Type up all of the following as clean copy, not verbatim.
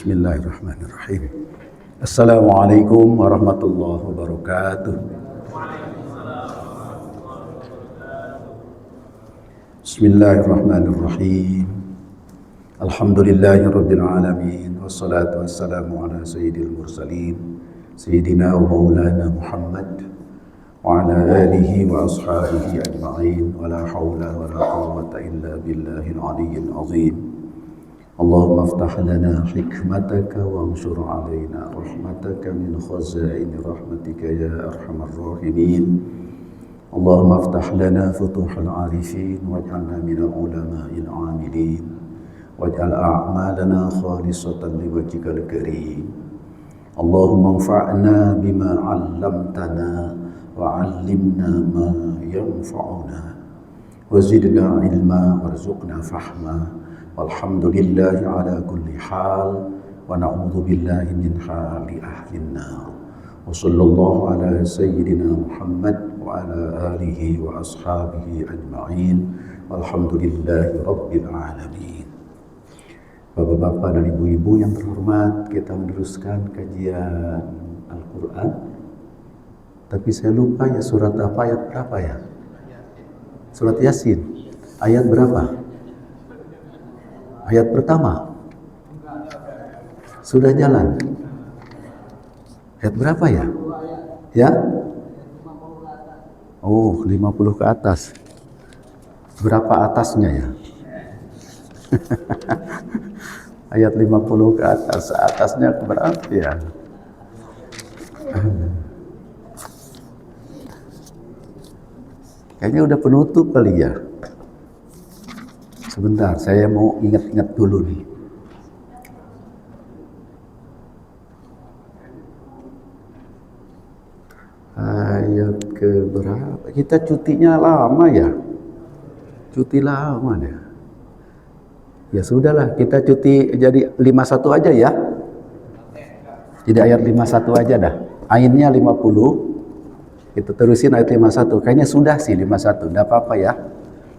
Bismillahirrahmanirrahim. Assalamualaikum warahmatullahi wabarakatuh. Bismillahirrahmanirrahim. Alhamdulillahirabbil alamin wassalatu wassalamu ala sayyidil mursalin sayyidina wa maulana Muhammad wa ala alihi wa ashabihi ajma'in wa la hawla wa la quwwata illa billahil aliyyil azim. Allahumma aftah lana hikmataka wa anshur alaina rahmataka min khazaini rahmatika ya arhamar rahimin. Allahumma aftah lana futuhal arifin waj'alna minal ulama'il amilin waj'al a'malana khalisatan liwajhikal karim. Allahumma anfa'na bima 'allamtana wa 'allimna ma yanfa'una wa zidna ilma warzuqna fahma. Walhamdulillahi ala kulli hal wa na'udzu billahi min hali ahlin nar. Wa sallallahu ala sayyidina Muhammad wa ala alihi wa ashabihi ajma'in. Walhamdulillahi rabbil alamin. Bapak-bapak dan ibu-ibu yang terhormat, kita meneruskan kajian Al-Quran. Tapi saya lupa ya surat apa, ayat berapa ya? Surat Yasin. Ayat berapa? Ayat pertama. Sudah jalan. Ayat berapa ya? Ya? Oh, 50 ke atas. Berapa atasnya ya? Ayat 50 ke atas. Atasnya berapa ya? Kayaknya udah penutup kali ya. Sebentar, saya mau ingat-ingat dulu nih. Ayat ke berapa? Kita cutinya lama ya? Cuti lama deh. Ya sudahlah, kita cuti jadi 51 aja ya. Jadi ayat 51 aja dah. Ainnya 50. Kita terusin ayat 51. Kayaknya sudah sih 51. Enggak apa-apa ya.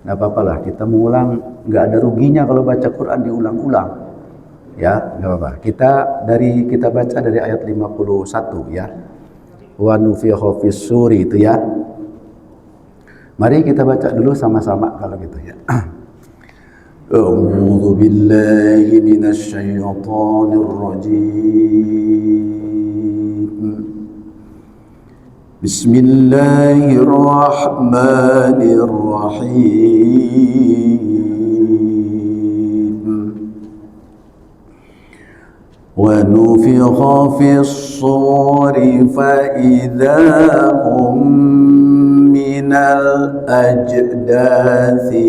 Nggak apa-apa lah, kita mengulang, nggak ada ruginya kalau baca Quran diulang-ulang. Ya, nggak apa-apa. Kita baca dari ayat 51 ya. Wa nufikha fis suri itu ya. Mari kita baca dulu sama-sama kalau gitu ya. A'udzu billahi minasy syaithanir rajim. Bismillahirrahmanirrahim. Wa nufikha fis suri fa idza hum minal ajdathi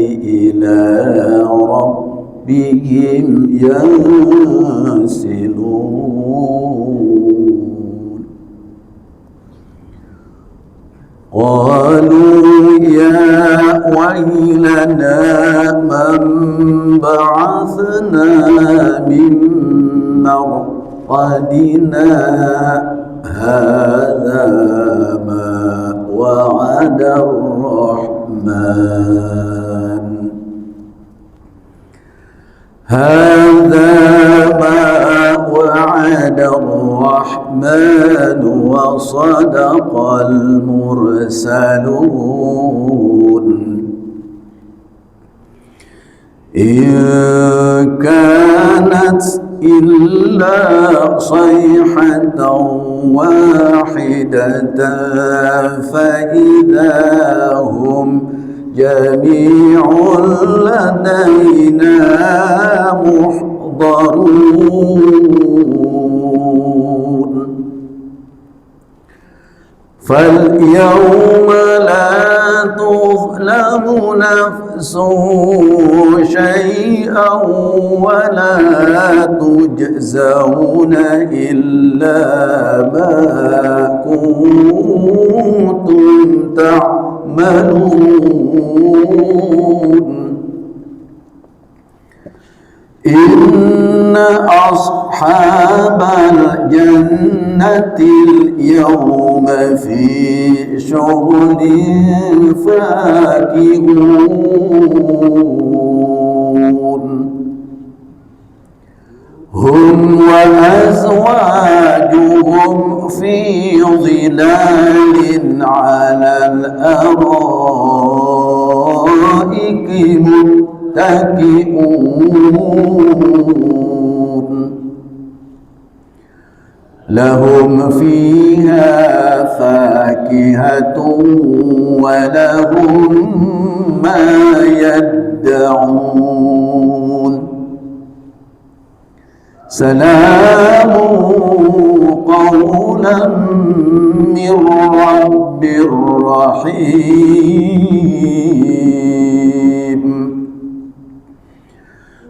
ila rabbihim yansilun. قالوا يا ويلنا من بعثنا من مرقدنا هذا ما وعد الرحمن هذا ما وعد الرحمن وصدق المرسلون إن كانت إلا صيحة واحدة فإذا هم جميع لدينا محضرون فاليوم لا تظلم نفس شيئا ولا تجزون إلا ما كنتم تعملون إن أصحاب الجنة اليوم في شغل فاكهون هم وأزواجهم في ظلال على الأرائك متكئون لهم فيها فاكهة ولهم ما يدعون سلام قولا من رب رحيم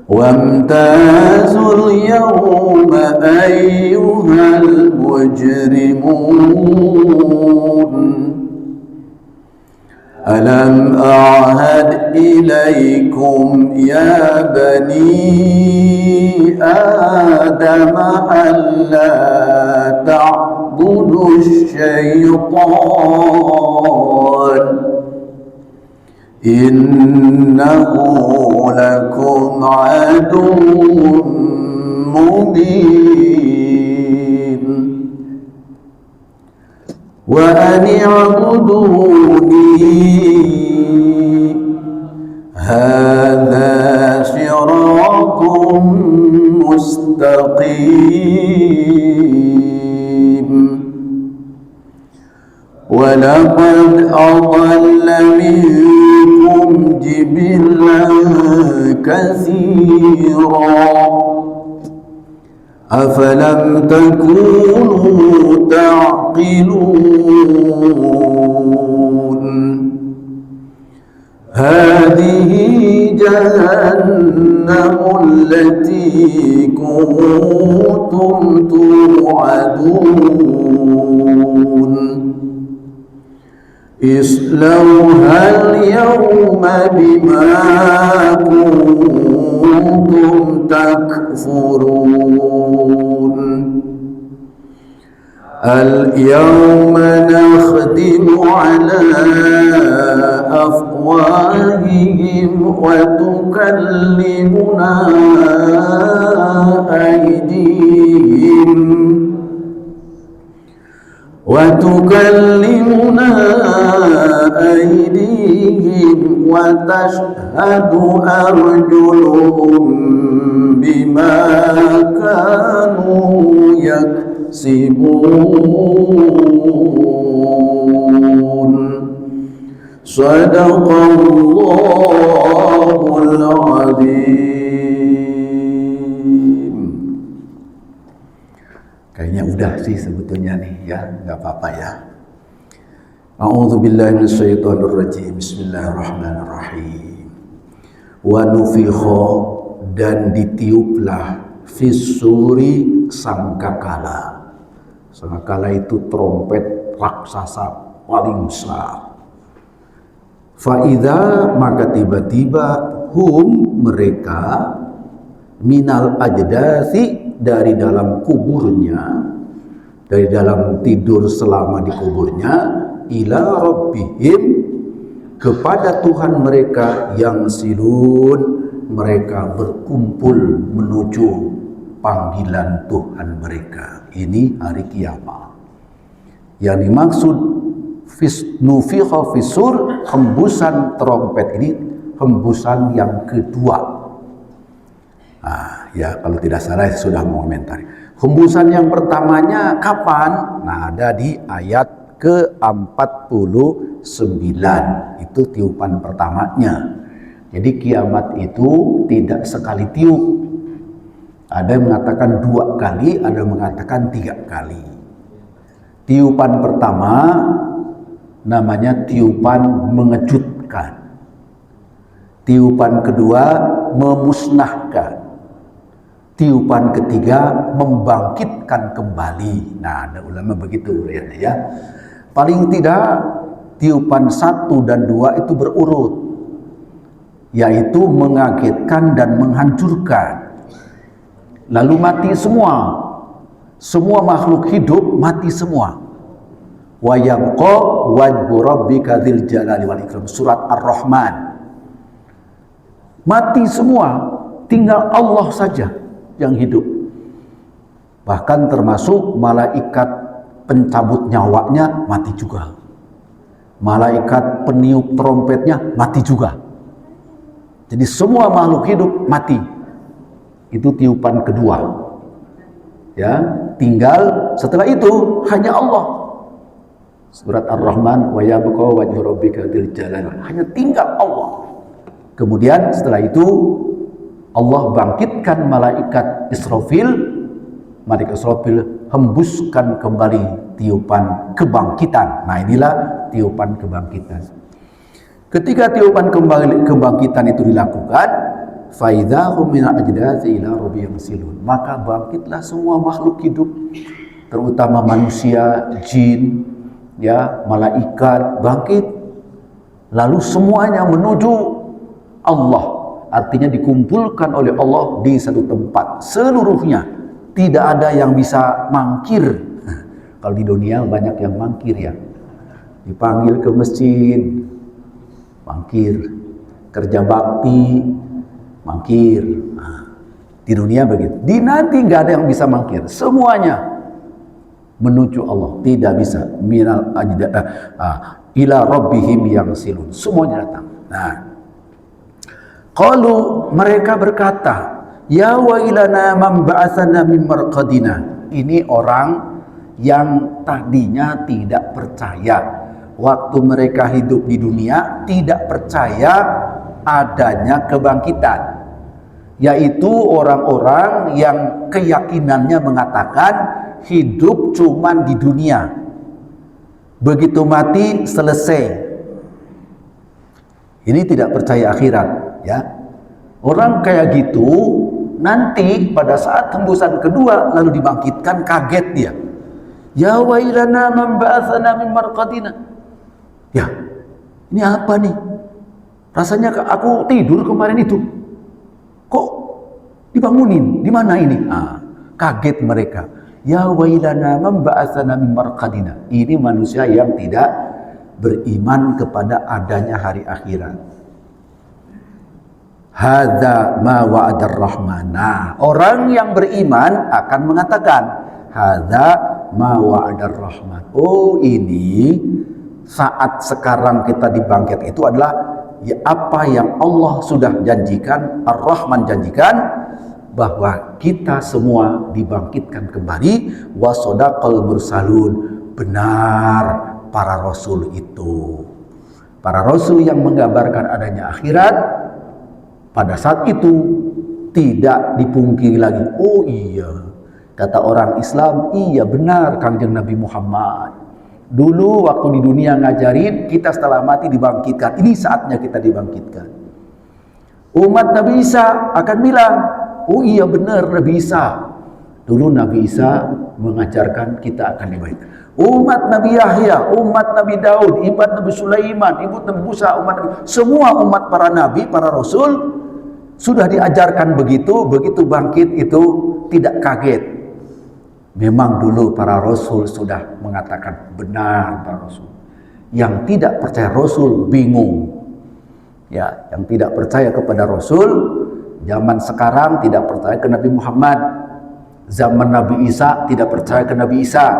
وامتازوا اليوم أيها المجرمون ألم أعهد إليكم يا بني آدم ألا تعبدوا الشيطان إنه لكم عدو مبين وأن اعبدوني هذا صراط مستقيم ولقد أضل منكم جبلا كثيرا أفلم تكونوا تعقلون هذه جهنم التي كنتم توعدون اصلوها اليوم بما كنتم تكفرون اليوم نختم على أفواههم وتكلمنا أيديهم وتشهد أرجلهم بما كانوا يكسبون صدق الله العظيم. Kayaknya udah sih sebetulnya nih ya, nggak apa-apa ya. A'udzubillahi minasyaitonirrajim. Bismillahirrahmanirrahim. Wa nufikha, dan ditiuplah fis-suri sangkakala. Sangkakala itu trompet raksasa paling besar. Fa'idha, maka tiba-tiba hum, mereka, minal ajdasi, dari dalam kuburnya, dari dalam tidur selama di kuburnya, ila rabbihim, kepada Tuhan mereka, yang silun, mereka berkumpul menuju panggilan Tuhan mereka. Ini hari kiamat. Yang dimaksud nufikha fisur, hembusan trompet ini hembusan yang kedua. Ya, kalau tidak salah saya sudah mengomentari. Hembusan yang pertamanya kapan? Nah, ada di ayat ke-49. Itu tiupan pertamanya. Jadi kiamat itu tidak sekali tiup. Ada yang mengatakan 2 kali, ada yang mengatakan 3 kali. Tiupan pertama namanya tiupan mengejutkan. Tiupan kedua memusnahkan. Tiupan ketiga membangkitkan kembali. Nah, ada ulama begitu ya. Paling tidak tiupan 1 dan 2 itu berurut, yaitu mengagetkan dan menghancurkan. Lalu mati semua. Semua makhluk hidup mati semua. Wa yabqa wajhu rabbika dzil jalali wal ikram, surat Ar-Rahman. Mati semua, tinggal Allah saja yang hidup. Bahkan termasuk malaikat pencabut nyawanya mati juga. Malaikat peniup trompetnya mati juga. Jadi semua makhluk hidup mati. Itu tiupan kedua. Ya, tinggal setelah itu hanya Allah. Surat Ar-Rahman, wa yabqa wajhu rabbika dzil jalal. Hanya tinggal Allah. Kemudian setelah itu Allah bangkitkan malaikat Israfil. Malaikat Israfil hembuskan kembali tiupan kebangkitan. Nah, inilah tiupan kebangkitan. Ketika tiupan kebangkitan itu dilakukan, faidahum min al-ajdathi ila rabbihim yasilun. Maka bangkitlah semua makhluk hidup, terutama manusia, jin, ya, malaikat bangkit. Lalu semuanya menuju Allah, artinya dikumpulkan oleh Allah di satu tempat seluruhnya, tidak ada yang bisa mangkir. Kalau di dunia banyak yang mangkir ya, dipanggil ke masjid mangkir, kerja bakti mangkir. Nah, di dunia begitu. Di nanti nggak ada yang bisa mangkir, semuanya menuju Allah, tidak bisa minal ila rabbihim yasilun, semuanya datang. Nah, qalu, mereka berkata, ya wailana man ba'atsana min marqadina. Ini orang yang tadinya tidak percaya waktu mereka hidup di dunia, tidak percaya adanya kebangkitan, yaitu orang-orang yang keyakinannya mengatakan hidup cuman di dunia, begitu mati selesai. Ini tidak percaya akhirat, ya. Orang kayak gitu nanti pada saat hembusan kedua lalu dibangkitkan, kaget dia. Ya wailana man ba'atsana min marqadina. Ya, ini apa nih? Rasanya aku tidur kemarin itu. Kok dibangunin? Di mana ini? Kaget mereka. Ya wailana man ba'atsana min marqadina. Ini manusia yang tidak beriman kepada adanya hari akhirat. Hadza ma wa'adar rahman. Nah, orang yang beriman akan mengatakan hadza ma wa'adar rahman. Oh, ini saat sekarang kita dibangkit itu adalah ya, apa yang Allah sudah janjikan, Ar-Rahman janjikan, bahwa kita semua dibangkitkan kembali. Wa shadaqal mursalun, benar para rasul itu. Para rasul yang menggambarkan adanya akhirat pada saat itu tidak dipungkiri lagi. Oh iya, kata orang Islam, iya benar Kangjeng Nabi Muhammad. Dulu waktu di dunia ngajarin kita setelah mati dibangkitkan. Ini saatnya kita dibangkitkan. Umat Nabi Isa akan bilang, oh iya benar Nabi Isa. Dulu Nabi Isa mengajarkan kita akan dibangkitkan. Umat Nabi Yahya, umat Nabi Daud, umat Nabi Sulaiman, umat Nabi Musa, umat Nabi, semua umat para nabi, para rasul sudah diajarkan begitu. Begitu bangkit itu tidak kaget. Memang dulu para rasul sudah mengatakan benar para rasul. Yang tidak percaya rasul bingung. Ya, yang tidak percaya kepada rasul zaman sekarang tidak percaya ke Nabi Muhammad. Zaman Nabi Isa tidak percaya ke Nabi Isa.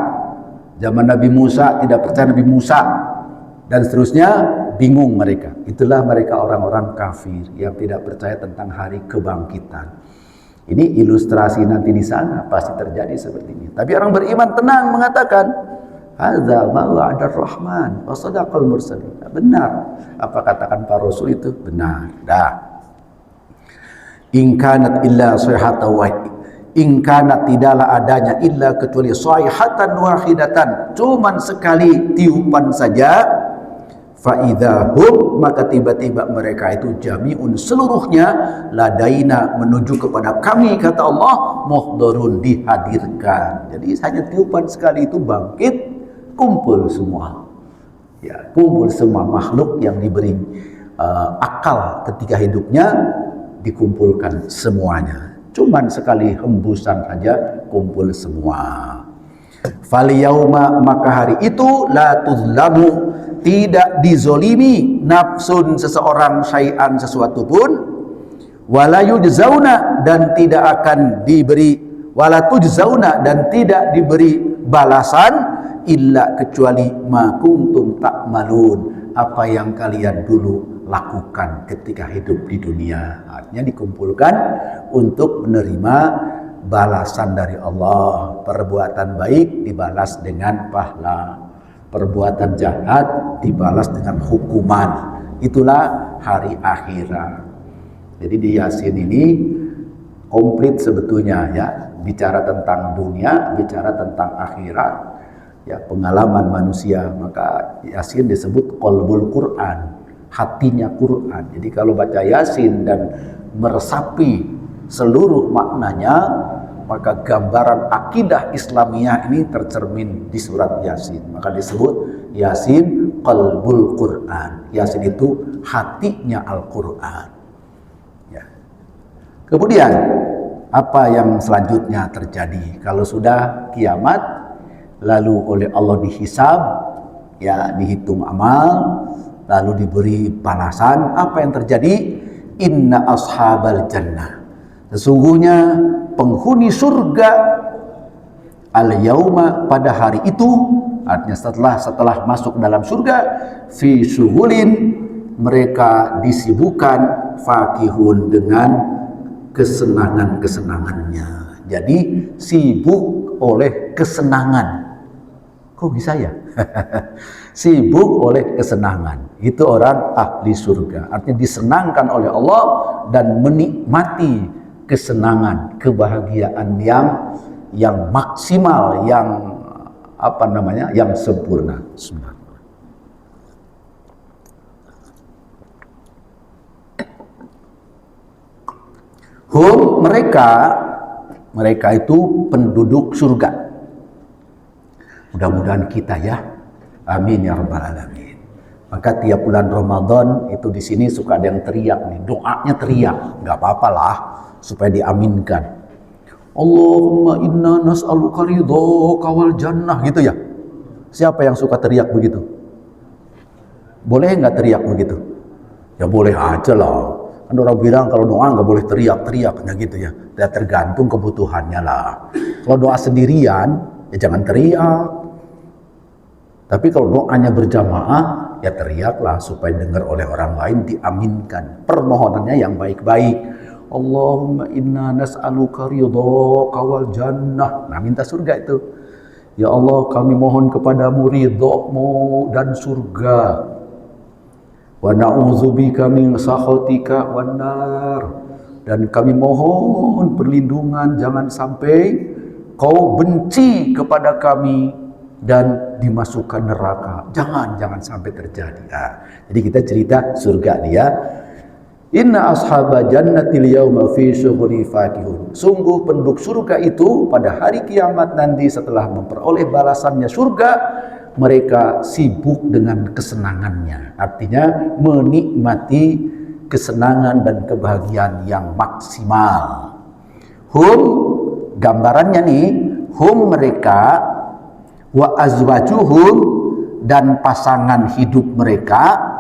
Zaman Nabi Musa tidak percaya Nabi Musa, dan seterusnya, bingung mereka. Itulah mereka orang-orang kafir yang tidak percaya tentang hari kebangkitan. Ini ilustrasi nanti di sana pasti terjadi seperti ini. Tapi orang beriman tenang mengatakan, hadza ma wa'adar rahman wa shadaqal mursalin. Benar apa katakan para rasul itu benar. Dah. In kanat illa sayhatan wahid. In kanat tidaklah adanya illa kecuali sayhatan wahidatan, cuman sekali tiupan saja. Fa idzahum, maka tiba-tiba mereka itu jami'un seluruhnya ladaina menuju kepada kami, kata Allah, muhdharun dihadirkan. Jadi hanya tiupan sekali itu bangkit, kumpul semua. Ya, kumpul semua makhluk yang diberi akal ketika hidupnya, dikumpulkan semuanya. Cuman sekali hembusan saja kumpul semua. Fal yauma, maka hari itu la tuzlamu, tidak dizolimi nafsun seseorang syai'an sesuatu pun, wala yujzauna, dan tidak akan diberi, wala tujzauna, dan tidak diberi balasan illa kecuali ma kuntum ta'malun, apa yang kalian dulu lakukan ketika hidup di dunia. Artinya dikumpulkan untuk menerima balasan dari Allah. Perbuatan baik dibalas dengan pahala, perbuatan jahat dibalas dengan hukuman. Itulah hari akhirat. Jadi di Yasin ini komplit sebetulnya ya, bicara tentang dunia, bicara tentang akhirat, ya pengalaman manusia. Maka Yasin disebut qalbul Quran, hatinya Quran. Jadi kalau baca Yasin dan meresapi seluruh maknanya, maka gambaran akidah Islamiyah ini tercermin di surat Yasin. Maka disebut Yasin qalbul Quran. Yasin itu hatinya Al-Quran. Ya. Kemudian apa yang selanjutnya terjadi kalau sudah kiamat, lalu oleh Allah dihisab, ya dihitung amal, lalu diberi balasan. Apa yang terjadi? Inna ashabal jannah, sesungguhnya penghuni surga, al-yauma, pada hari itu, artinya setelah masuk dalam surga, fi syughulin, mereka disibukkan, fakihun, dengan kesenangan-kesenangannya. Jadi sibuk oleh kesenangan. Kok bisa ya? Sibuk oleh kesenangan. Itu orang ahli surga. Artinya disenangkan oleh Allah dan menikmati kesenangan, kebahagiaan yang maksimal, yang yang sempurna. Hum, mereka itu penduduk surga. Mudah-mudahan kita ya, amin ya rabbal alamin. Maka tiap bulan Ramadan itu di sini suka ada yang teriak nih, doanya teriak, nggak apa-apa lah, supaya diaminkan. Allahumma inna nas'aluka ridhaka wal jannah, gitu ya. Siapa yang suka teriak begitu? Boleh nggak teriak begitu? Ya boleh aja lah. Kan orang bilang kalau doa nggak boleh teriak-teriaknya gitu ya. Ya tergantung kebutuhannya lah. Kalau doa sendirian ya jangan teriak. Tapi kalau doanya berjamaah ya teriaklah supaya dengar oleh orang lain, diaminkan. Permohonannya yang baik-baik. Allahumma inna nas'aluka ridhaka wal jannah. Nah, minta surga itu. Ya Allah, kami mohon kepadamu ridho-Mu dan surga. Wa na'udzubika min sakhatika wan nar. Dan kami mohon perlindungan jangan sampai Kau benci kepada kami dan dimasukkan neraka. Jangan sampai terjadi. Nah, jadi kita cerita surga dia. Inna ashaba jannatil yauma fi syughuli fakihun. Sungguh penduduk surga itu pada hari kiamat nanti setelah memperoleh balasannya surga, mereka sibuk dengan kesenangannya. Artinya menikmati kesenangan dan kebahagiaan yang maksimal. Hum, gambarannya nih, hum mereka, wa azwajuhum, dan pasangan hidup mereka.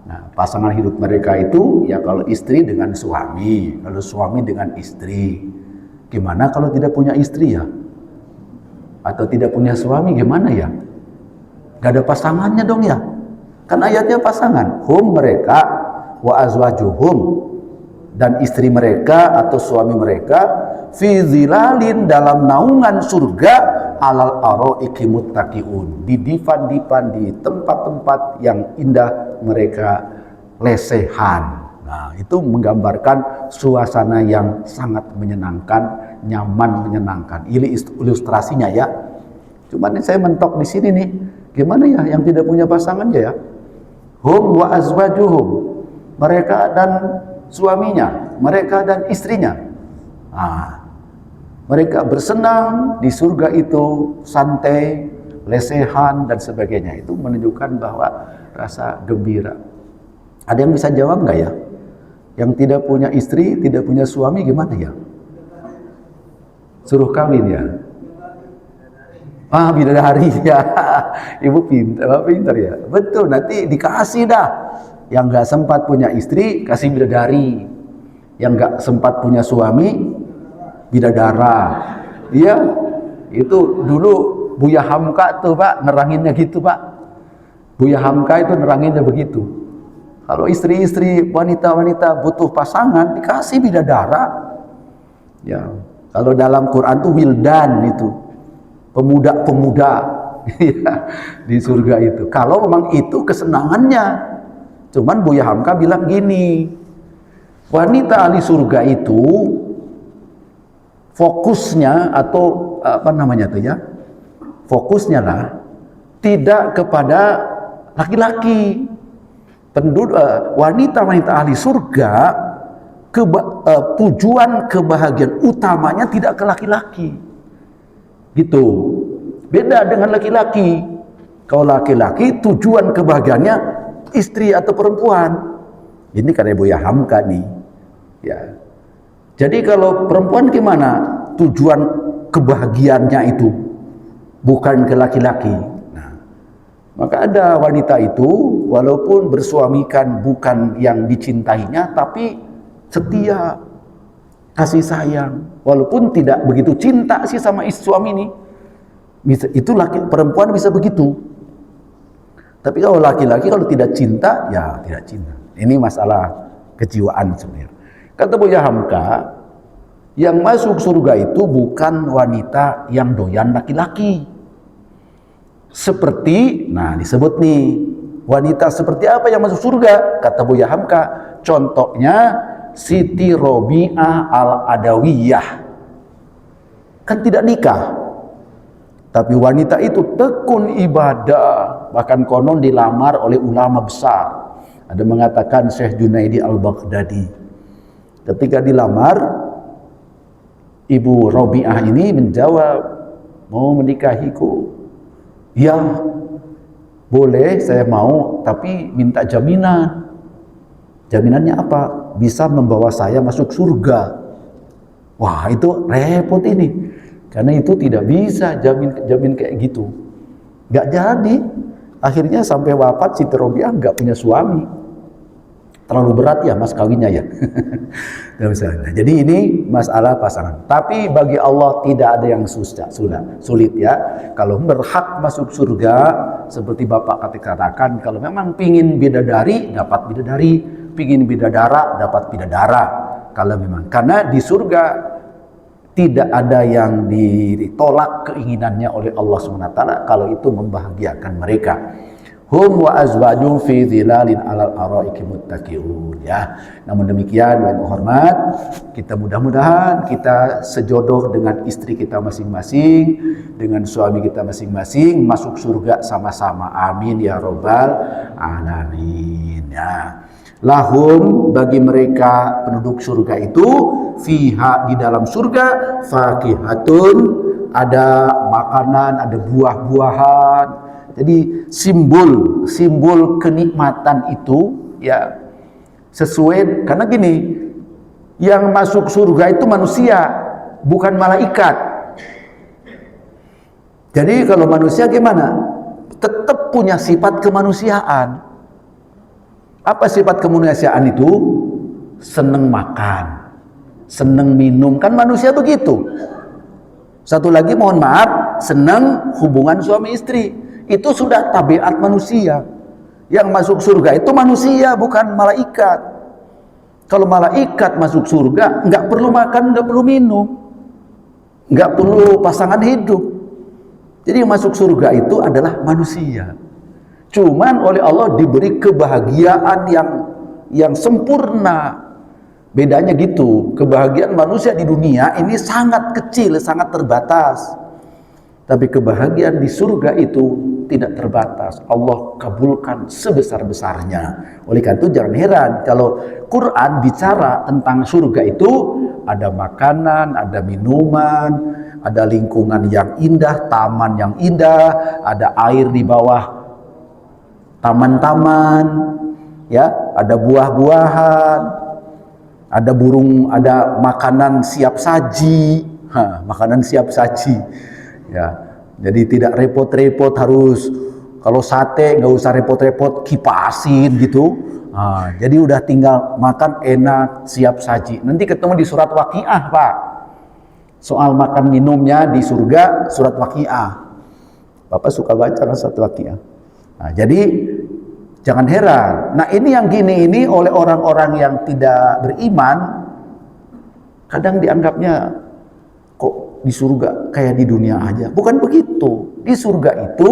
Nah, pasangan hidup mereka itu ya kalau istri dengan suami, kalau suami dengan istri. Gimana kalau tidak punya istri ya? Atau tidak punya suami gimana ya? Gak ada pasangannya dong ya? Kan ayatnya pasangan. Hum mereka, wa azwajuhum, dan istri mereka atau suami mereka, fi zilalin, dalam naungan surga, alal araiki muttaqiun, di divan-divan, di tempat-tempat yang indah mereka lesehan. Nah, itu menggambarkan suasana yang sangat menyenangkan, nyaman, menyenangkan. Ini ilustrasinya ya. Cuman saya mentok di sini nih. Gimana ya yang tidak punya pasangan ya? Hum wa azwajuhum, mereka dan suaminya, mereka dan istrinya. Nah, mereka bersenang di surga itu, santai, lesehan dan sebagainya. Itu menunjukkan bahwa rasa gembira. Ada yang bisa jawab nggak ya? Yang tidak punya istri, tidak punya suami gimana ya? Suruh kawin ya? Ah, bidadari ya. Ibu pintar ya. Betul, nanti dikasih dah. Yang nggak sempat punya istri, kasih bidadari. Yang nggak sempat punya suami, bidadara. Iya, itu dulu Buya Hamka tuh Pak, neranginnya gitu Pak. Buya Hamka itu neranginnya begitu. Kalau istri-istri wanita-wanita butuh pasangan, dikasih bidadara. Ya, kalau dalam Quran tuh wildan itu, pemuda-pemuda ya, di surga itu. Kalau memang itu kesenangannya. Cuman Buya Hamka bilang gini, wanita ahli surga itu fokusnya atau apa namanya tuh ya, fokusnya lah tidak kepada laki-laki. Wanita-wanita ahli surga tujuan kebahagiaan utamanya tidak ke laki-laki gitu, beda dengan laki-laki. Kalau laki-laki tujuan kebahagiaannya istri atau perempuan. Ini karena Buya Hamka nih ya. Jadi kalau perempuan gimana? Tujuan kebahagiaannya itu bukan ke laki-laki. Nah, maka ada wanita itu walaupun bersuamikan bukan yang dicintainya, tapi setia, kasih sayang, walaupun tidak begitu cinta sih sama suami ini. Itu perempuan bisa begitu. Tapi kalau laki-laki kalau tidak cinta, ya tidak cinta. Ini masalah kejiwaan sebenarnya. Kata Buya Hamka, yang masuk surga itu bukan wanita yang doyan laki-laki. Seperti, nah disebut nih, wanita seperti apa yang masuk surga? Kata Buya Hamka, contohnya Siti Robi'ah Al-Adawiyah. Kan tidak nikah, tapi wanita itu tekun ibadah, bahkan konon dilamar oleh ulama besar. Ada mengatakan Syekh Junaidi Al-Baghdadi. Ketika dilamar, Ibu Robi'ah ini menjawab, mau menikahiku? Ya, boleh, saya mau, tapi minta jaminan. Jaminannya apa? Bisa membawa saya masuk surga. Wah, itu repot ini. Karena itu tidak bisa jamin kayak gitu. Gak jadi. Akhirnya sampai wafat Siti Robi'ah gak punya suami. Terlalu berat ya mas kawinnya ya. Jadi ini masalah pasangan. Tapi bagi Allah tidak ada yang sulit ya. Kalau berhak masuk surga, seperti Bapak katakan, kalau memang pingin bidadari, dapat bidadari. Pingin bidadara, dapat bidadara. Kalau memang, karena di surga tidak ada yang ditolak keinginannya oleh Allah SWT kalau itu membahagiakan mereka. Hum wa azwajum fi zilalin alal araiki muttaqiun ya. Namun demikian wahai hormat, kita mudah-mudahan kita sejodoh dengan istri kita masing-masing, dengan suami kita masing-masing masuk surga sama-sama. Amin ya rabbal alamin ya. Lahum, bagi mereka penduduk surga itu, fiha, di dalam surga, fakihatun, ada makanan, ada buah-buahan. Jadi simbol kenikmatan itu ya sesuai, karena gini, yang masuk surga itu manusia, bukan malaikat. Jadi kalau manusia gimana? Tetap punya sifat kemanusiaan. Apa sifat kemanusiaan itu? Seneng makan, seneng minum, kan manusia begitu. Satu lagi mohon maaf, seneng hubungan suami istri. Itu sudah tabiat manusia. Yang masuk surga itu manusia, bukan malaikat. Kalau malaikat masuk surga, nggak perlu makan, nggak perlu minum, nggak perlu pasangan hidup. Jadi yang masuk surga itu adalah manusia. Cuman oleh Allah diberi kebahagiaan yang sempurna. Bedanya gitu. Kebahagiaan manusia di dunia ini sangat kecil, sangat terbatas. Tapi kebahagiaan di surga itu tidak terbatas. Allah kabulkan sebesar-besarnya. Oleh karena itu jangan heran kalau Quran bicara tentang surga itu ada makanan, ada minuman, ada lingkungan yang indah, taman yang indah, ada air di bawah taman-taman, ya, ada buah-buahan, ada burung, ada makanan siap saji, makanan siap saji. Ya, jadi tidak repot-repot harus, kalau sate nggak usah repot-repot kipasin gitu. Jadi udah tinggal makan enak siap saji. Nanti ketemu di surat Waqiah Pak. Soal makan minumnya di surga, surat Waqiah. Bapak suka baca kan surat Waqiah. Nah, jadi jangan heran. Nah, ini yang gini ini oleh orang-orang yang tidak beriman kadang dianggapnya kok di surga kayak di dunia aja. Bukan begitu. Di surga itu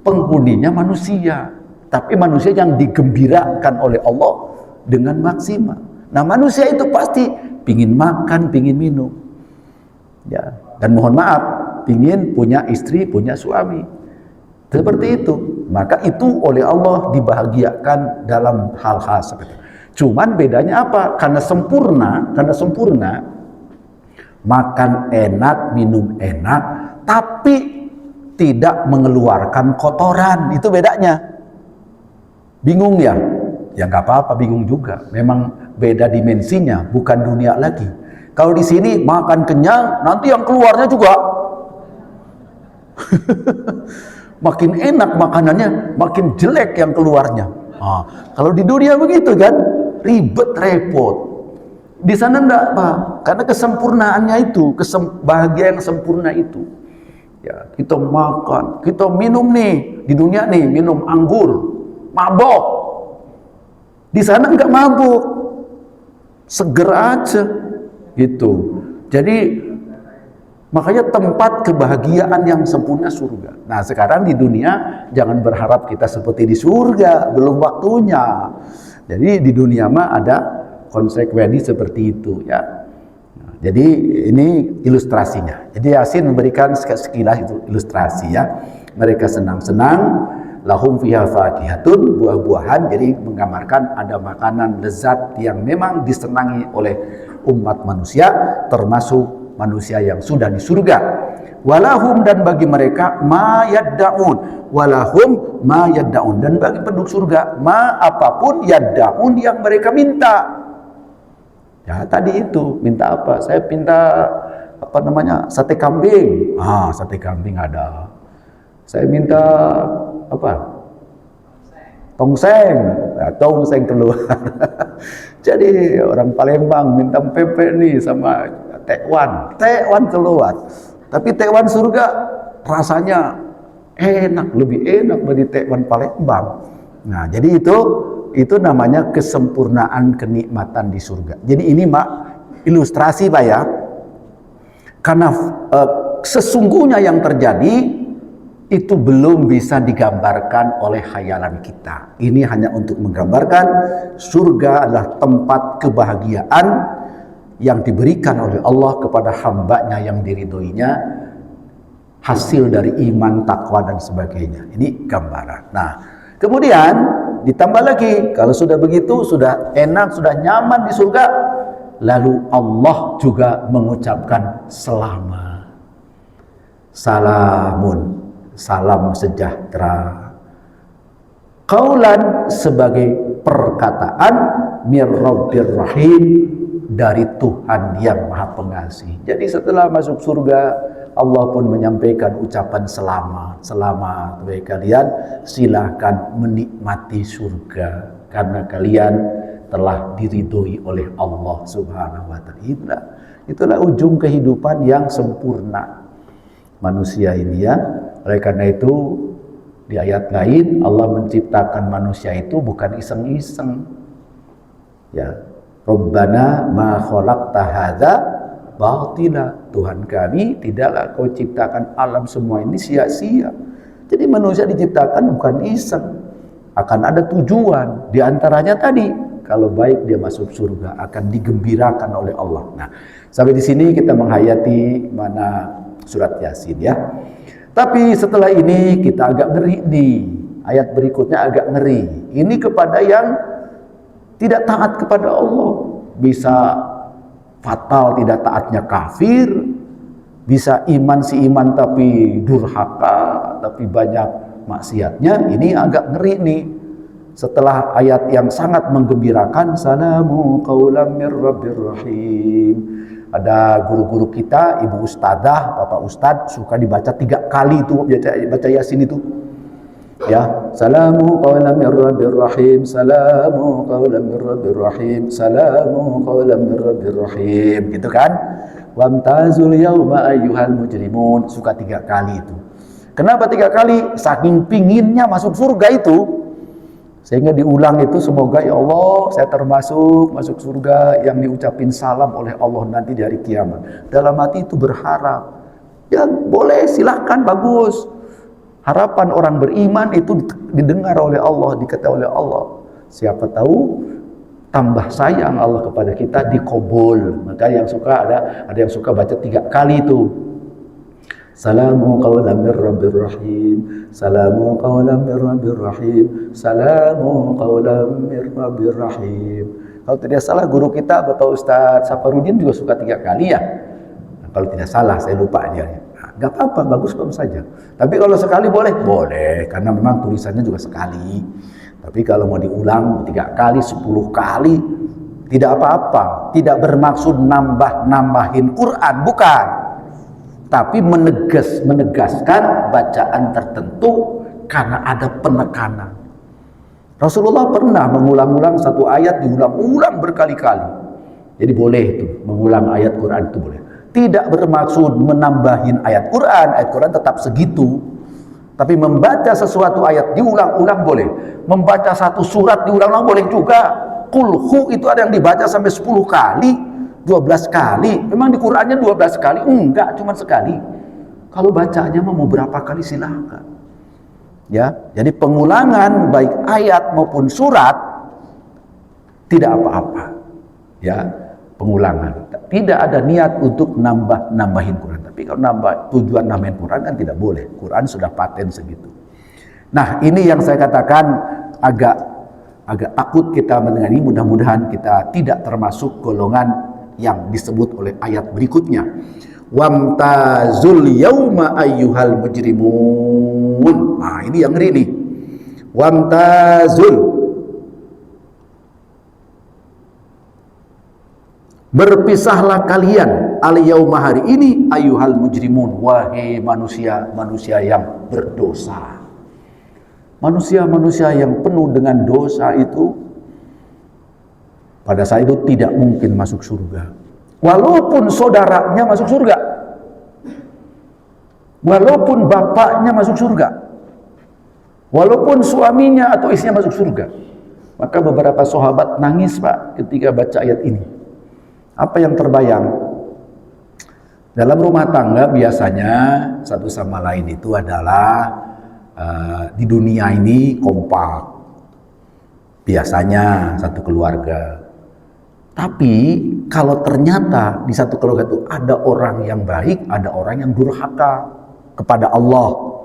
penghuninya manusia, tapi manusia yang digembirakan oleh Allah dengan maksimal. Nah, manusia itu pasti pingin makan, pingin minum, ya. Dan mohon maaf, pingin punya istri, punya suami, seperti itu. Maka itu oleh Allah dibahagiakan dalam hal-hal seperti itu. Cuman bedanya apa? Karena sempurna, makan enak, minum enak, tapi tidak mengeluarkan kotoran. Itu bedanya. Bingung ya? Ya nggak apa-apa, bingung juga. Memang beda dimensinya, bukan dunia lagi. Kalau di sini makan kenyang, nanti yang keluarnya juga makin enak makanannya, makin jelek yang keluarnya. Nah, kalau di dunia begitu kan, ribet, repot. Di sana enggak, Pak. Karena kesempurnaannya itu, bahagia yang sempurna itu. Ya, kita makan, kita minum nih, di dunia nih, minum anggur, mabok. Di sana enggak mabuk, seger aja, gitu. Jadi, makanya tempat kebahagiaan yang sempurna surga. Nah, sekarang di dunia, jangan berharap kita seperti di surga, belum waktunya. Jadi, di dunia mah ada konsekuensi seperti itu, ya. Jadi ini ilustrasinya. Jadi Yasin memberikan sekilas itu ilustrasi ya. Mereka senang-senang, lahum fiha fakihatun, buah-buahan. Jadi menggambarkan ada makanan lezat yang memang disenangi oleh umat manusia, termasuk manusia yang sudah di surga. Walahum, dan bagi mereka ma yaddaun, walahum ma yaddaun, dan bagi penduduk surga ma apapun yaddaun yang mereka minta. Ya tadi itu, minta apa? Saya minta sate kambing. Sate kambing ada. Saya minta apa? Tongseng. Nah, tongseng keluar. Jadi orang Palembang minta pempek nih sama tekwan. Tekwan keluar. Tapi tekwan surga rasanya enak, lebih enak dari tekwan Palembang. Nah, jadi itu namanya kesempurnaan kenikmatan di surga. Jadi ini ilustrasi Pak ya. Karena sesungguhnya yang terjadi itu belum bisa digambarkan oleh khayalan kita. Ini hanya untuk menggambarkan surga adalah tempat kebahagiaan yang diberikan oleh Allah kepada hambanya yang diridhoinya, hasil dari iman, takwa dan sebagainya. Ini gambaran. Nah, kemudian ditambah lagi, kalau sudah begitu, sudah enak, sudah nyaman di surga, lalu Allah juga mengucapkan selamat. Salamun, salam sejahtera. Qaulan, sebagai perkataan, mir Rabbir Rahim, dari Tuhan yang Maha Pengasih. Jadi setelah masuk surga, Allah pun menyampaikan ucapan selamat. Selamat bagi kalian, silahkan menikmati surga karena kalian telah diridhoi oleh Allah Subhanahu wa Ta'ala. Itulah ujung kehidupan yang sempurna manusia ini ya. Oleh karena itu di ayat lain Allah menciptakan manusia itu bukan iseng-iseng. Ya, Rabbana ma khalaqta hadza batila. Tuhan kami, tidaklah kau ciptakan alam semua ini sia-sia. Jadi manusia diciptakan bukan iseng, akan ada tujuan. Di antaranya tadi, kalau baik dia masuk surga, akan digembirakan oleh Allah. Nah, sampai di sini kita menghayati mana surat Yasin ya. Tapi setelah ini kita agak ngeri nih. Ayat berikutnya agak ngeri. Ini kepada yang tidak taat kepada Allah. Bisa fatal tidak taatnya kafir, bisa iman si iman tapi durhaka, tapi banyak maksiatnya. Ini agak ngeri nih. Setelah ayat yang sangat menggembirakan, salamu qaulam mir rabbir rahim. Ada guru-guru kita, ibu ustadzah, bapak ustadz suka dibaca 3 kali itu baca Yasin itu. Ya, salamu qaulam mir rabbir rahim, salamu qaulam mir rabbir rahim, salamu qaulam mir rabbir rahim, gitu kan. Wamtazul yauma ayyuhal mujrimun, suka 3 kali itu. Kenapa 3 kali? Saking pinginnya masuk surga itu, sehingga diulang itu, semoga ya Allah saya termasuk masuk surga yang diucapin salam oleh Allah nanti di hari kiamat. Dalam hati itu berharap. Ya boleh, silahkan, bagus. Harapan orang beriman itu didengar oleh Allah, diketahui oleh Allah. Siapa tahu tambah sayang Allah kepada kita, dikobol. Maka yang suka ada yang suka baca 3 kali itu. Salamu qawlan mir rabbir rahim, salamu qawlan mir rabbir rahim, salamu qawlan mir rabbir rahim. Kalau tidak salah guru kita Bapak Ustadz Safarudin juga suka 3 kali ya. Nah, kalau tidak salah, saya lupa dia. Nah, gak apa-apa, bagus saja. Tapi kalau sekali boleh? Boleh, karena memang tulisannya juga sekali. Tapi kalau mau diulang 3 kali, 10 kali, tidak apa-apa. Tidak bermaksud nambahin Quran, bukan. Tapi menegaskan bacaan tertentu karena ada penekanan. Rasulullah pernah mengulang-ulang satu ayat, diulang-ulang berkali-kali. Jadi boleh itu, mengulang ayat Quran itu boleh. Tidak bermaksud menambahin ayat Quran tetap segitu. Tapi membaca sesuatu ayat diulang-ulang boleh. Membaca satu surat diulang-ulang boleh juga. Kulhu itu ada yang dibaca sampai 10 kali, 12 kali. Memang di Qurannya 12 kali? Enggak, cuma sekali. Kalau bacanya mau berapa kali silahkan. Ya, jadi pengulangan baik ayat maupun surat tidak apa-apa. Ya, pengulangan. Tidak ada niat untuk nambahin Quran. Tapi kalau tujuan nambahin Quran kan tidak boleh. Quran sudah paten segitu. Nah, ini yang saya katakan agak takut kita mendengar ini. Mudah-mudahan kita tidak termasuk golongan yang disebut oleh ayat berikutnya. Wamtazul yauma ayyuhal mujrimun. Nah, ini yang ngeri nih. Wamtazul, berpisahlah kalian al yauma, hari ini, ayyuhal mujrimun, wahai manusia yang berdosa. Manusia-manusia yang penuh dengan dosa itu pada saat itu tidak mungkin masuk surga. Walaupun saudaranya masuk surga, walaupun bapaknya masuk surga, walaupun suaminya atau istrinya masuk surga. Maka beberapa sahabat nangis, Pak, ketika baca ayat ini. Apa yang terbayang? Dalam rumah tangga biasanya satu sama lain itu adalah di dunia ini kompak. Biasanya satu keluarga. Tapi kalau ternyata di satu keluarga itu ada orang yang baik, ada orang yang durhaka kepada Allah,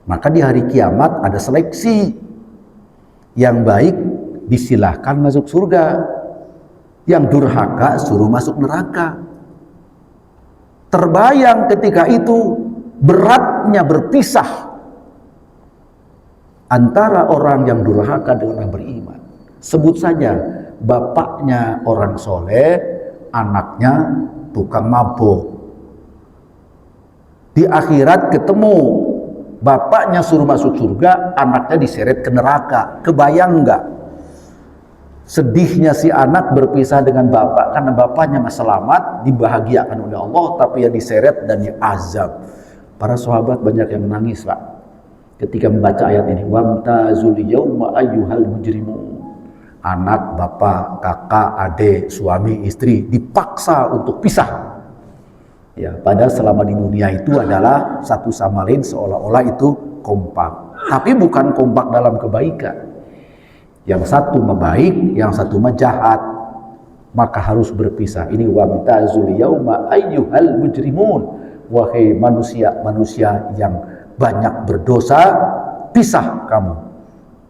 maka di hari kiamat ada seleksi. Yang baik disilahkan masuk surga, yang durhaka suruh masuk neraka. Terbayang ketika itu beratnya berpisah antara orang yang durhaka dengan orang beriman. Sebut saja bapaknya orang soleh, anaknya tukang mabuk. Di akhirat ketemu, bapaknya suruh masuk surga, anaknya diseret ke neraka. Kebayang enggak? Sedihnya si anak berpisah dengan bapak karena bapaknya masih selamat, dibahagiakan oleh Allah, tapi yang diseret dan diazab. Para sahabat banyak yang menangis, Pak, ketika membaca ayat ini. Wamtazul yauma ayyuhal mujrimun. Anak, bapak, kakak, adik, suami, istri dipaksa untuk pisah. Ya, padahal selama di dunia itu adalah satu sama lain seolah-olah itu kompak. Tapi bukan kompak dalam kebaikan. Yang satu membaik, yang satu menjahat, maka harus berpisah. Ini wamtazul yauma ayyuhal mujrimun. Wahai manusia yang banyak berdosa, pisah kamu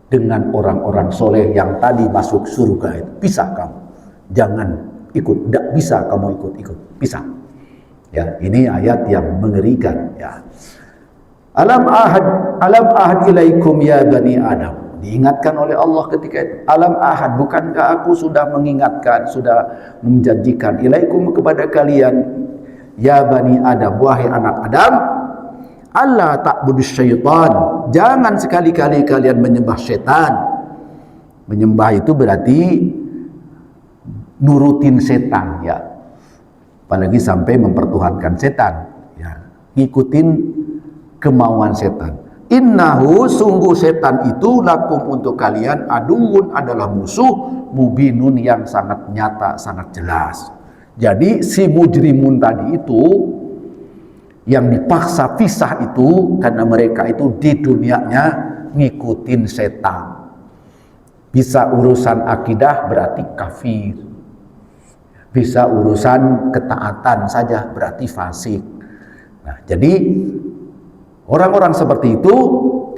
dengan orang-orang soleh yang tadi masuk surga itu. Pisah kamu, jangan ikut, tidak bisa kamu ikut, pisah. Ya, ini ayat yang mengerikan. Ya. Alam ahad ilaikum ya bani Adam. Diingatkan oleh Allah ketika itu. Alam ahad, bukankah aku sudah mengingatkan, sudah menjanjikan ilaikum kepada kalian, ya bani Adam, wahai anak Adam, Allah ta'budus syaitan, jangan sekali-kali kalian menyembah setan. Menyembah itu berarti nurutin setan, ya. apalagi sampai mempertuhankan setan, ya, ngikutin kemauan setan. Innahu, sungguh setan itu lakum untuk kalian aduun, adalah musuh mubinun yang sangat nyata, sangat jelas. Jadi si mujrimun tadi itu yang dipaksa pisah itu karena mereka itu di dunianya ngikutin setan. Bisa urusan akidah berarti kafir, bisa urusan ketaatan saja berarti fasik. Nah, jadi orang-orang seperti itu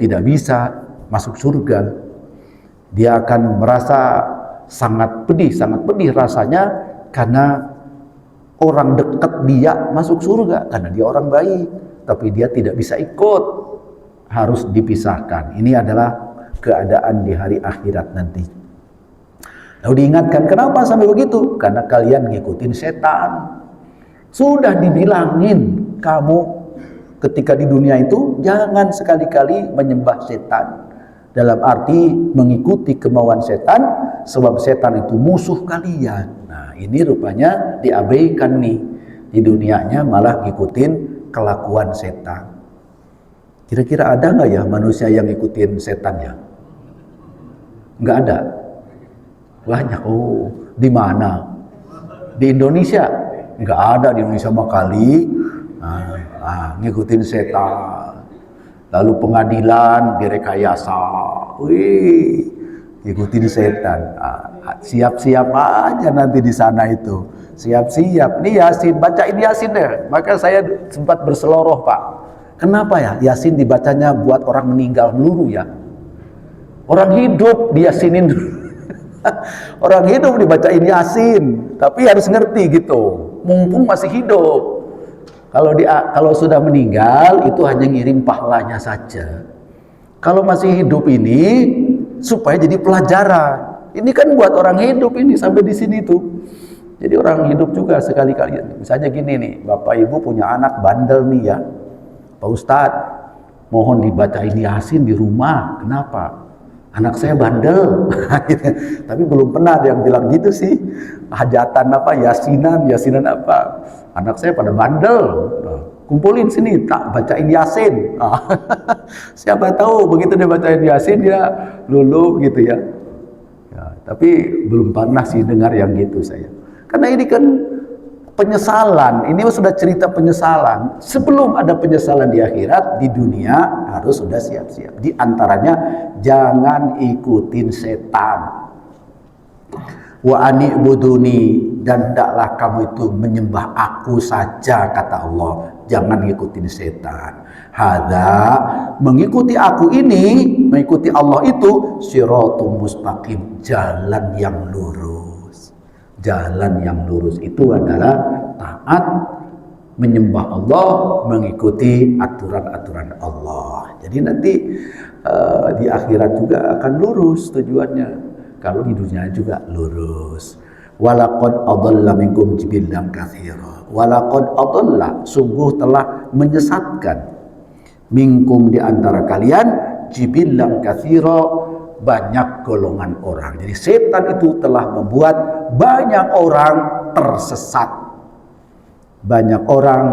tidak bisa masuk surga. Dia akan merasa sangat pedih rasanya karena orang dekat dia masuk surga karena dia orang baik, tapi dia tidak bisa ikut, harus dipisahkan. Ini adalah keadaan di hari akhirat nanti. Lalu diingatkan, kenapa sampai begitu? Karena kalian ngikutin setan. Sudah dibilangin, kamu ketika di dunia itu jangan sekali-kali menyembah setan, dalam arti mengikuti kemauan setan, sebab setan itu musuh kalian. Nah, ini rupanya diabaikan nih. Di dunianya malah ngikutin kelakuan setan. Kira-kira ada nggak ya manusia yang ngikutin setan ya? Nggak ada. Banyak. Oh, di mana? Di Indonesia? Nggak ada di Indonesia mah kali. Ngikutin setan. Lalu pengadilan direkayasa. Wih, ngikutin setan. Siap-siap aja nanti di sana itu. Siap-siap. Nih Yasin, bacain Yasin deh. Maka saya sempat berseloroh, Pak. Kenapa ya Yasin dibacanya buat orang meninggal melulu ya? Orang hidup diyasinin. Orang hidup dibacain Yasin, tapi harus ngerti gitu. Mumpung masih hidup. Kalau sudah meninggal itu hanya ngirim pahalanya saja. Kalau masih hidup ini supaya jadi pelajaran. Ini kan buat orang hidup ini sampai di sini tuh. Jadi orang hidup juga sekali-kali. Misalnya gini nih, Bapak Ibu punya anak bandel nih ya. Pak Ustadz, mohon dibacain Yasin di rumah. Kenapa? Anak saya bandel. Tapi belum pernah ada yang bilang gitu sih. Hajatan apa, yasinan apa. Anak saya pada bandel. Kumpulin sini, tak bacain Yasin. Siapa tahu begitu dia bacain Yasin dia luluh gitu ya. Tapi belum pernah sih dengar yang gitu saya. Karena ini kan penyesalan, ini sudah cerita penyesalan. Sebelum ada penyesalan di akhirat, di dunia harus sudah siap-siap. Di antaranya jangan ikutin setan. Wa ani'buduni, dan hendaklah kamu itu menyembah aku saja, kata Allah. Jangan ngikutin setan. Hadza, mengikuti aku ini, mengikuti Allah itu siratul mustaqim, jalan yang lurus. Jalan yang lurus itu adalah taat, menyembah Allah, mengikuti aturan-aturan Allah. Jadi nanti di akhirat juga akan lurus tujuannya. Kalau di dunia juga lurus. Walaqad adalla minkum jibillan katsira. Walaqad adalla, sungguh telah menyesatkan, minkum di antara kalian, jibillan katsira, banyak golongan orang. Jadi setan itu telah membuat banyak orang tersesat. Banyak orang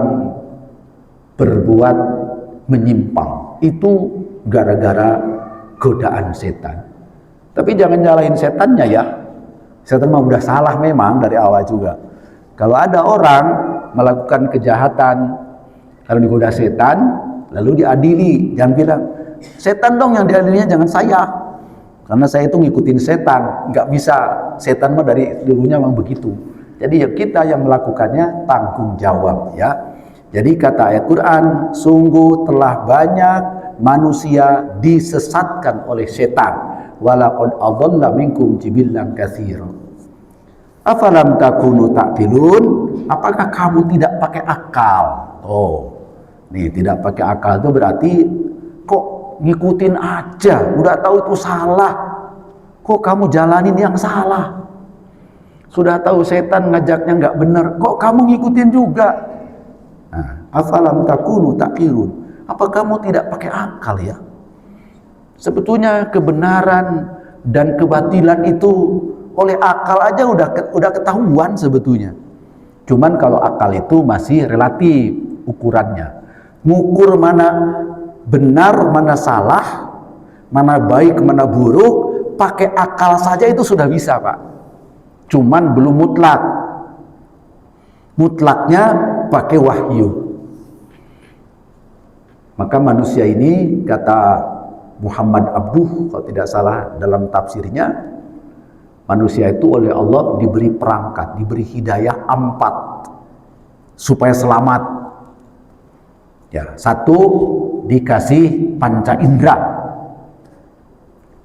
berbuat menyimpang. Itu gara-gara godaan setan. Tapi jangan nyalahin setannya ya. Setan mah udah salah memang dari awal juga. Kalau ada orang melakukan kejahatan karena digoda setan, lalu diadili, jangan bilang setan dong yang diadilinya, jangan saya. Karena saya itu ngikutin setan, nggak bisa. Setan mah dari dulunya memang begitu. Jadi ya kita yang melakukannya tanggung jawab ya. Jadi kata ayat Quran, sungguh telah banyak manusia disesatkan oleh setan. Walaqad adalla minkum jibillan katsira. Afalam takunu ta'qilun? Apakah kamu tidak pakai akal? Oh, nih tidak pakai akal itu berarti kok ngikutin aja, udah tahu itu salah, kok kamu jalanin yang salah. Sudah tahu setan ngajaknya nggak benar, kok kamu ngikutin juga. Nah, afalam takunu ta'qilun? Apa kamu tidak pakai akal ya? Sebetulnya kebenaran dan kebatilan itu oleh akal aja udah ketahuan sebetulnya. Cuman kalau akal itu masih relatif ukurannya. Ngukur mana benar, mana salah, mana baik, mana buruk, pakai akal saja itu sudah bisa, Pak. Cuman belum mutlak. Mutlaknya pakai wahyu. Maka manusia ini, kata Muhammad Abduh kalau tidak salah dalam tafsirnya, manusia itu oleh Allah diberi perangkat, diberi hidayah 4 supaya selamat. Ya, 1 dikasih panca indera.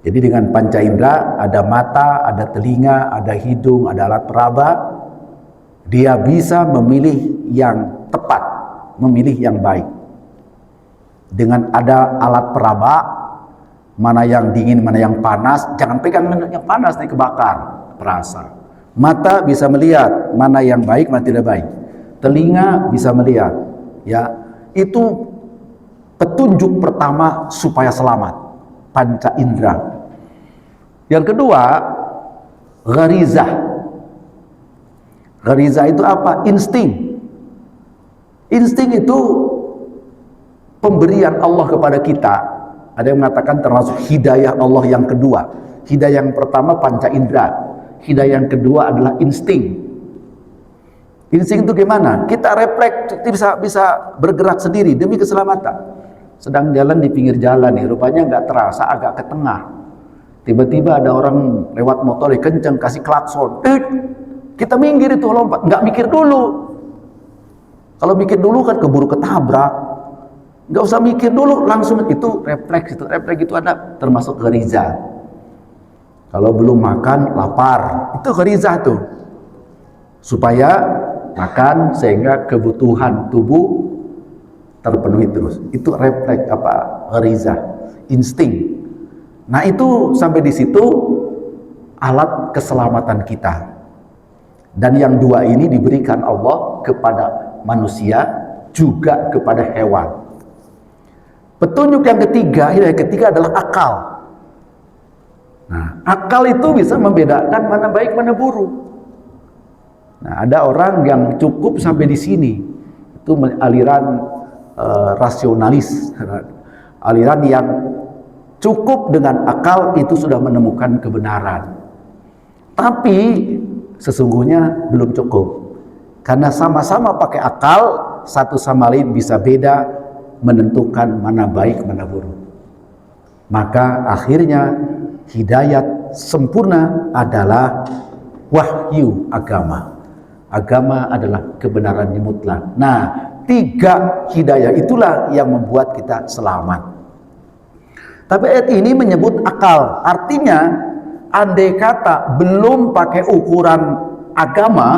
Jadi dengan panca indera ada mata, ada telinga, ada hidung, ada alat peraba. Dia bisa memilih yang tepat, memilih yang baik. Dengan ada alat peraba, mana yang dingin, mana yang panas, jangan pegang yang panas, nanti kebakar, perasa. Mata bisa melihat mana yang baik, mana tidak baik. Telinga bisa melihat, ya. Itu petunjuk pertama supaya selamat, panca indera. Yang kedua, gharizah. Gharizah itu apa? Insting. Insting itu pemberian Allah kepada kita. Ada yang mengatakan termasuk hidayah Allah yang kedua. Hidayah yang pertama panca indera. Hidayah yang kedua adalah insting. Insting itu gimana? Kita refleks, bisa bergerak sendiri demi keselamatan. Sedang jalan di pinggir jalan nih, rupanya nggak terasa agak ke tengah. Tiba-tiba ada orang lewat motor kenceng, kasih klakson. Kita minggir itu lompat, nggak mikir dulu. Kalau mikir dulu kan keburu ketabrak. Nggak usah mikir dulu, langsung itu refleks. Refleks itu ada termasuk gharizah. Kalau belum makan, lapar, itu gharizah tuh. Supaya makan sehingga kebutuhan tubuh terpenuhi terus. Itu refleks gharizah, insting. Nah itu sampai di situ alat keselamatan kita. Dan yang dua ini diberikan Allah kepada manusia juga kepada hewan. Petunjuk yang ketiga, adalah akal. Nah, akal itu bisa membedakan mana baik mana buruk. Nah, ada orang yang cukup sampai di sini, itu aliran rasionalis, aliran yang cukup dengan akal itu sudah menemukan kebenaran. Tapi sesungguhnya belum cukup, karena sama-sama pakai akal, satu sama lain bisa beda menentukan mana baik mana buruk. Maka akhirnya hidayat sempurna adalah wahyu agama. Agama adalah kebenaran yang mutlak. Nah, 3 hidayah itulah yang membuat kita selamat. Tapi ayat ini menyebut akal. Artinya andai kata belum pakai ukuran agama,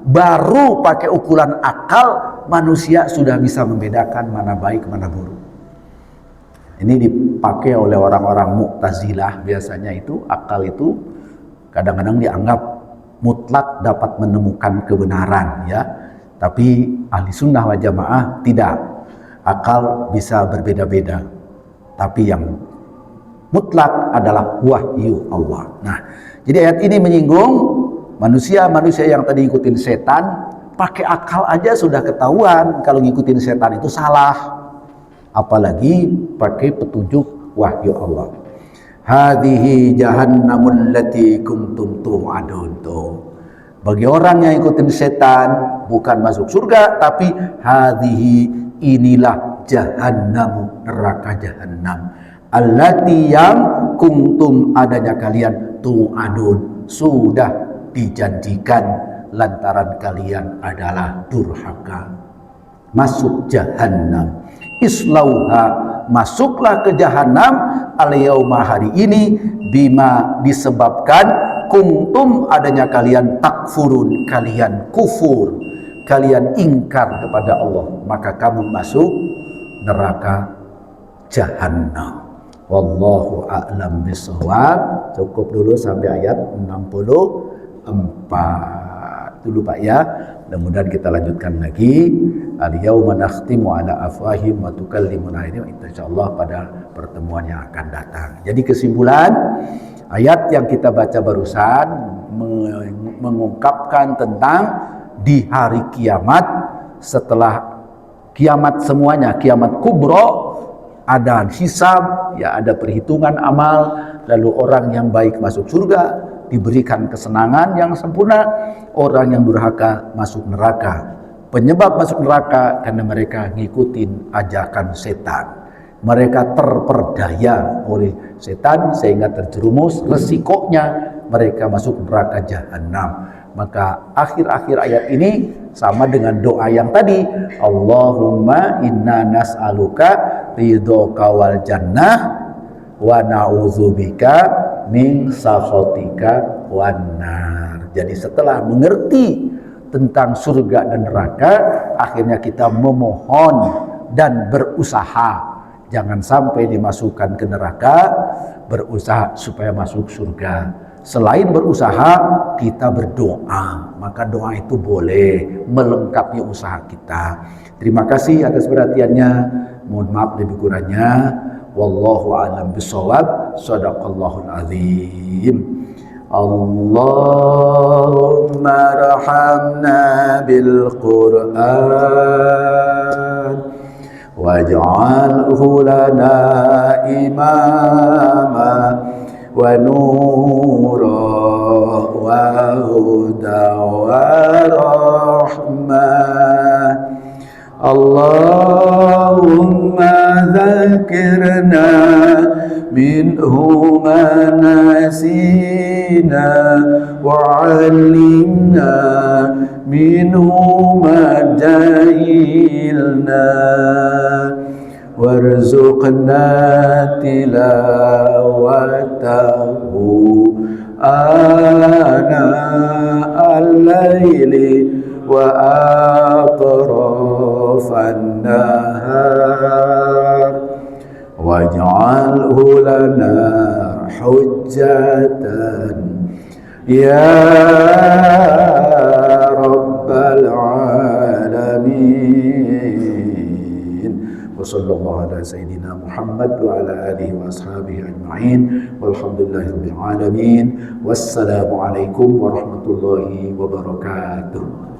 baru pakai ukuran akal, manusia sudah bisa membedakan mana baik mana buruk. Ini dipakai oleh orang-orang Mu'tazilah. Biasanya itu akal itu kadang-kadang dianggap mutlak dapat menemukan kebenaran, ya. Tapi ahli sunnah wal jamaah tidak. Akal bisa berbeda-beda, tapi yang mutlak adalah wahyu Allah. Nah, jadi ayat ini menyinggung manusia yang tadi ikutin setan, pakai akal aja sudah ketahuan kalau ngikutin setan itu salah. Apalagi pakai petunjuk wahyu Allah. Hadhihi jahannamul lati kuntum tu'adun. Bagi orang yang ikutin setan bukan masuk surga, tapi hadhihi, inilah jahannam, neraka jahannam. Allati yang kuntum, adanya kalian, tu'adun, sudah dijanjikan lantaran kalian adalah durhaka. Masuk jahannam. Islauha, masuklah ke jahannam al-yauma, hari ini, bima, disebabkan kuntum, adanya kalian, takfurun, kalian kufur, kalian ingkar kepada Allah, maka kamu masuk neraka jahannam. Wallahu a'lam bishawab. Cukup dulu sampai ayat 64 dulu Pak ya. Mudah-mudahan kita lanjutkan lagi. Al-yauma nakhtimu ala afwahim wa tukallimuna aydihim, insyaallah pada pertemuan yang akan datang. Jadi kesimpulan, ayat yang kita baca barusan mengungkapkan tentang di hari kiamat, setelah kiamat semuanya, kiamat kubro, ada hisab, ya ada perhitungan amal, lalu orang yang baik masuk surga, diberikan kesenangan yang sempurna, orang yang durhaka masuk neraka. Penyebab masuk neraka karena mereka ngikutin ajakan setan. Mereka terperdaya oleh setan sehingga terjerumus, resikonya mereka masuk neraka jahanam. Maka akhir-akhir ayat ini sama dengan doa yang tadi, Allahumma inna nas'aluka ridhoka wal jannah wa na'udzubika min sakhatika wan nar. Jadi setelah mengerti tentang surga dan neraka, akhirnya kita memohon dan berusaha jangan sampai dimasukkan ke neraka, berusaha supaya masuk surga. Selain berusaha, kita berdoa, maka doa itu boleh melengkapi usaha kita. Terima kasih atas perhatiannya, mohon maaf lebih kurangnya. Wallahu a'lam bishawab. Shadaqallahul azim. Allahumma rahamna bil Qur'an waj'alhu lana imama wa nura wa huda wa rahmah. Allahumma dzakirna minhu ma nasina wa 'allimna minhu ma jahilna warzuqna tilawatahu ana al-laili wa atrafan nahar waj'alhu lana hujjatan ya rabbal alamin. Wa sallallahu ala sayyidina Muhammad wa ala alihi wa ashabihi ajma'in walhamdulillahi rabbil alamin. Wassalamu alaikum warahmatullahi wabarakatuh.